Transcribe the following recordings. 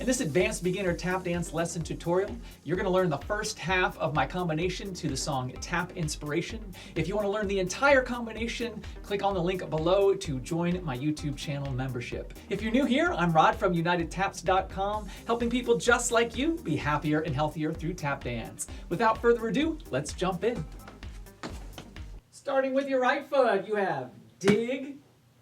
In this advanced beginner tap dance lesson tutorial, you're going to learn the first half of my combination to the song Tap Inspiration. If you want to learn the entire combination, click on the link below to join my YouTube channel membership. If you're new here, I'm Rod from UnitedTaps.com, helping people just like you be happier and healthier through tap dance. Without further ado, let's jump in. Starting with your right foot, you have dig,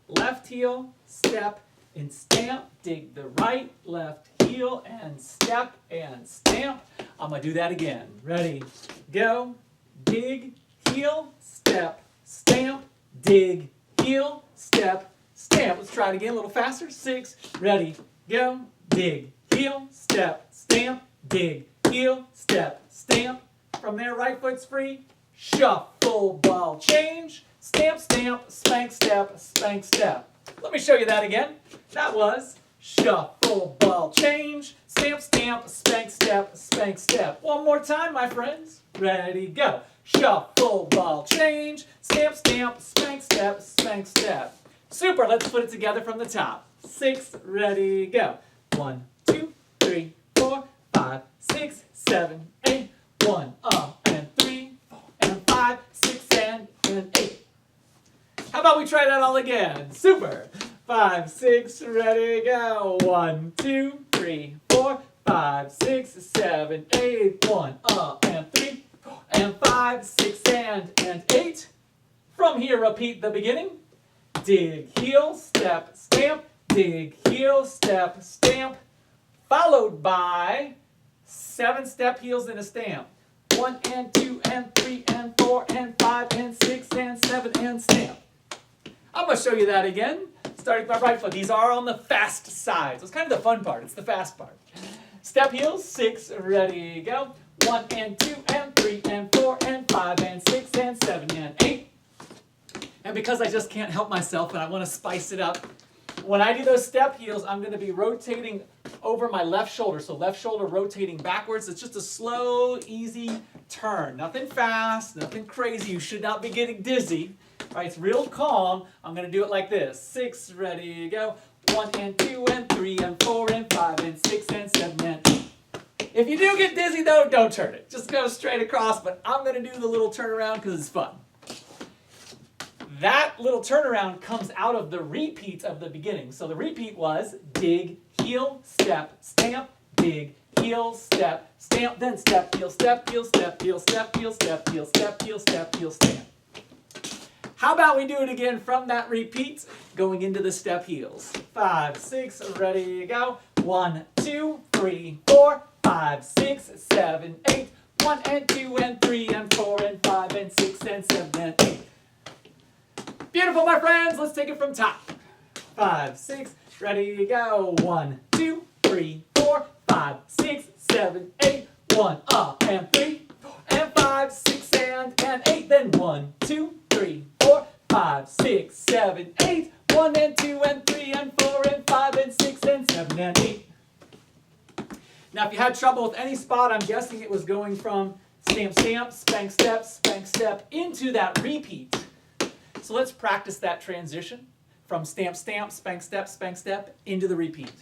left heel, step, and stamp. Dig the right, left heel, and step, and stamp. I'm going to do that again. Ready, go. Dig, heel, step, stamp. Dig, heel, step, stamp. Let's try it again a little faster. 6, ready, go. Dig, heel, step, stamp. Dig, heel, step, stamp. From there, right foot's free. Shuffle, ball change. Stamp, stamp, spank, step, spank, step. Let me show you that again. That was shuffle, ball change. Stamp, stamp, spank, step, spank, step. One more time, my friends. Ready, go. Shuffle, ball change. Stamp, stamp, spank, step, spank, step. Super, let's put it together from the top. 6, ready, go. 1, 2, 3, 4, 5, 6, 7, 8. 1, and 3, 4, and 5, 6, and 8. How about we try that all again? Super. 5, 6, ready, go. 1, 2, 3, 4, 5, 6, 7, 8. 1, and 3, 4, and 5, 6, and 8. From here, repeat the beginning. Dig, heel, step, stamp. Dig, heel, step, stamp. Followed by 7 step heels and a stamp. 1, and 2, and 3, and 4, and 5, and 6, and 7, and stamp. I'm going to show you that again, starting with my right foot. These are on the fast side, so it's kind of the fun part. It's the fast part. Step heels, 6, ready, go. 1, and 2, and 3, and 4, and 5, and 6, and 7, and 8. And because I just can't help myself and I want to spice it up, when I do those step heels, I'm going to be rotating over my left shoulder. So left shoulder rotating backwards. It's just a slow, easy turn. Nothing fast, nothing crazy. You should not be getting dizzy. Right, it's real calm. I'm going to do it like this. 6, ready, go. 1, and 2, and 3, and 4, and 5, and 6, and 7, and 8. If you do get dizzy, though, don't turn it. Just go straight across, but I'm going to do the little turnaround because it's fun. That little turnaround comes out of the repeat of the beginning. So the repeat was dig, heel, step, stamp, dig, heel, step, stamp, then step, heel, step, heel, step, heel, step, heel, step, heel, step, heel, step, heel, stamp. How about we do it again from that repeat, going into the step heels. 5, 6, ready, go. 1, 2, 3, 4, 5, 6, 7, 8. 1, and 2, and 3, and 4, and 5, and 6, and 7, and 8. Beautiful, my friends. Let's take it from top. 5, 6, ready, go. 1, 2, 3, 4, 5, 6, 7, 8. 1, and 3, 4, and 5, 6, and 8. Then 1, 2, 3, 4, 5, 6, 7, 8. 1, and 2, and 3, and 4, and 5, and 6, and 7, and 8. Now, if you had trouble with any spot, I'm guessing it was going from stamp, stamp, spank, step, into that repeat. So let's practice that transition from stamp, stamp, spank, step, into the repeat.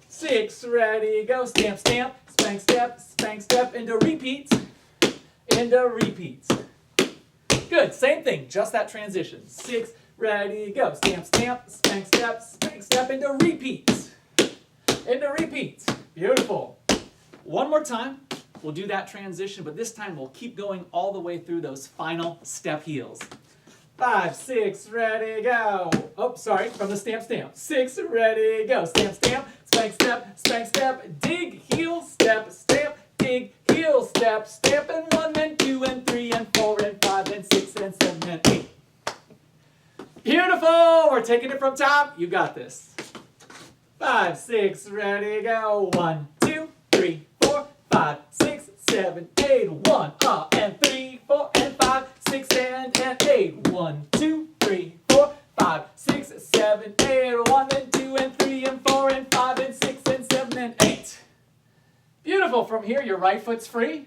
6, ready, go. Stamp, stamp, spank, step, into repeats, into repeats. Good, same thing, just that transition. 6, ready, go. Stamp, stamp, spank, step, into repeats, into repeats. Beautiful. One more time, we'll do that transition, but this time we'll keep going all the way through those final step heels. 5, 6, ready, go. Oh, sorry, from the stamp, stamp. 6, ready, go. Stamp, stamp, spank, step, dig, heel, step, stamp, dig, heel, step, stamp, and 1, and 2, and 3, and 4, and 5, and 6, and 7, and 8. Beautiful! We're taking it from top. You got this. 5, 6, ready, go. 1, 2, 3, 4, 5, 6, 7, 8. 1, and 3, 4, and 5, 6, and 8. 1, 2, 3, 4, 5, 6, 7, 8. 1, and 2, and 3, and 4, and 5, and 6, and 7, and 8. Beautiful. From here, your right foot's free.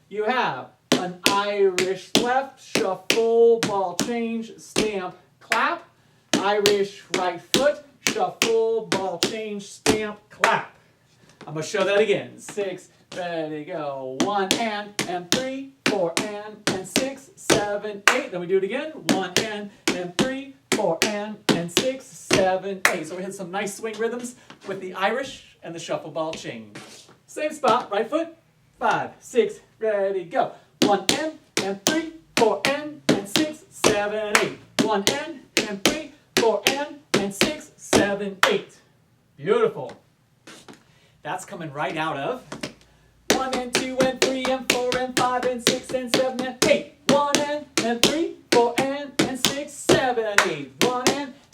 You have an Irish left, shuffle, ball change, stamp, clap. Irish right foot, shuffle, ball change, stamp, clap. I'm I'm gonna show that again. 6, ready, go. 1 and 3, 4 and 6, 7, 8. Then we do it again. 1 and 3, 4 and 6, 7, 8. So we hit some nice swing rhythms with the Irish and the shuffle ball change. Same spot, right foot. 5, 6, ready, go. 1 and 3, 4 and 6, 7, 8. 1 and 3, 4 and 6, 7, 8. Beautiful. That's coming right out of 1 and 2 and 3 and 4 and 5 and 6 and 7 and 8. 1 and 3, 4 and 6, 7, 8. 1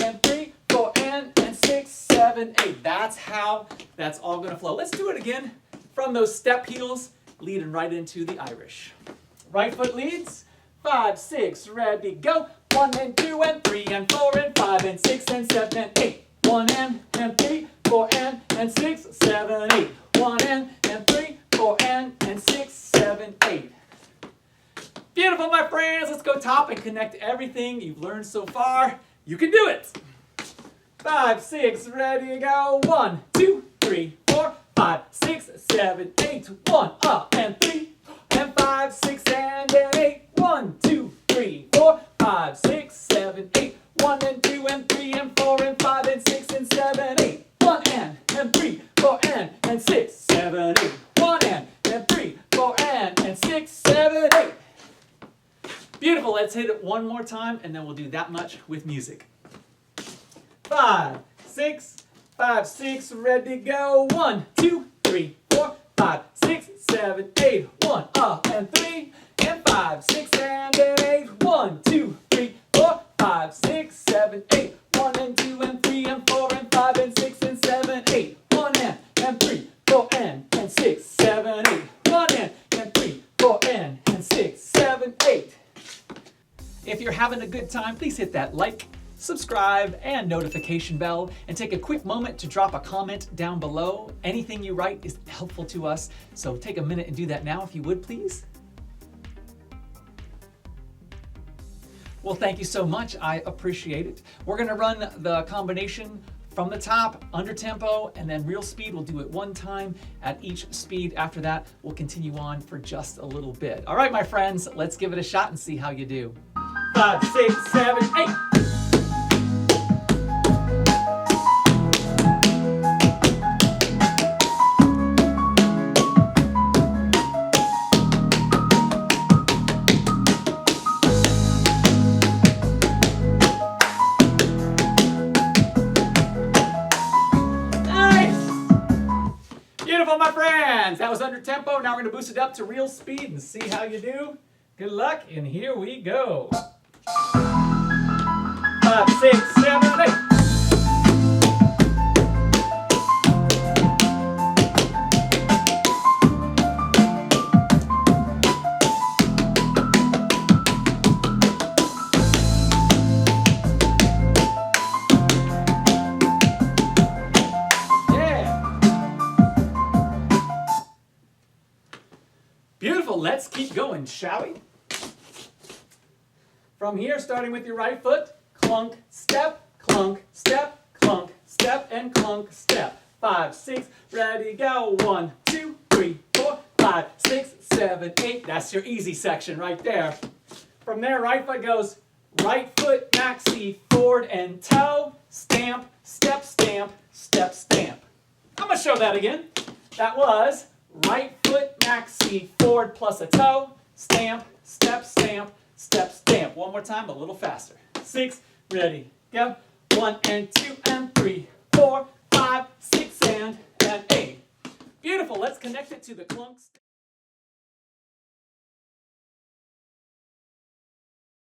and 3, 4 and 6, 7, 8. That's how that's all going to flow. Let's do it again from those step heels leading right into the Irish. Right foot leads. 5, 6, ready, go. 1 and 2 and 3 and 4 and 5 and 6 and 7 and 8. 1 and 3, 4 and 6, 7, 8. 1 and 3, 4 and 6, 7, 8. Beautiful, my friends. Let's go top and connect everything you've learned so far. You can do it. 5, 6, ready, go. 1, 2, 3, 4, 5, 6, 7, 8. 1 up and 3 and 5, 6 and 8. 1, 2, 3, 4, 5, 6, 7, 8. 1 and 2 and 3 and 4 and 5 and 6 and 7, 8. 1 and 3, 4 and 6, 7, 8. 1 and 3, 4 and 6, 7, 8. Beautiful. Let's hit it one more time and then we'll do that much with music. 5, 6, 5, 6, ready, go. 1, 2, 3, 4, 5, 6, 7, 8. 1 up and 3 and 5, 6 and 8. 1, 2, 3, 4, 5, 6, 7, 8. 1 and 2 and 3 and 4 and 5 and 6 and 7, 8. 1 and 3, 4 and 6, 7, 8. 1 and 3, 4 and 6, 7, 8. If you're having a good time, please hit that like, subscribe, and notification bell, and take a quick moment to drop a comment down below. Anything you write is helpful to us, so take a minute and do that now if you would, please. Well, thank you so much. I appreciate it. We're going to run the combination from the top, under tempo, and then real speed. We'll do it one time at each speed. After that, we'll continue on for just a little bit. All right, my friends, let's give it a shot and see how you do. 5, 6, 7, 8. Beautiful, my friends. That was under tempo. Now we're going to boost it up to real speed and see how you do. Good luck, and here we go. 5, 6, 7, 8. Beautiful, let's keep going, shall we? From here, starting with your right foot, clunk, step, clunk, step, clunk, step, and clunk, step. 5, 6, ready, go. 1, 2, 3, 4, 5, 6, 7, 8. That's your easy section right there. From there, right foot goes right foot, maxi, forward and toe, stamp, step, stamp, step, stamp. I'm going to show that again. That was right foot, maxi, forward plus a toe, stamp, step, stamp, step, stamp. One more time, a little faster. 6, ready, go. 1 and 2 and 3, 4, 5, 6 and 8. Beautiful. Let's connect it to the clunks.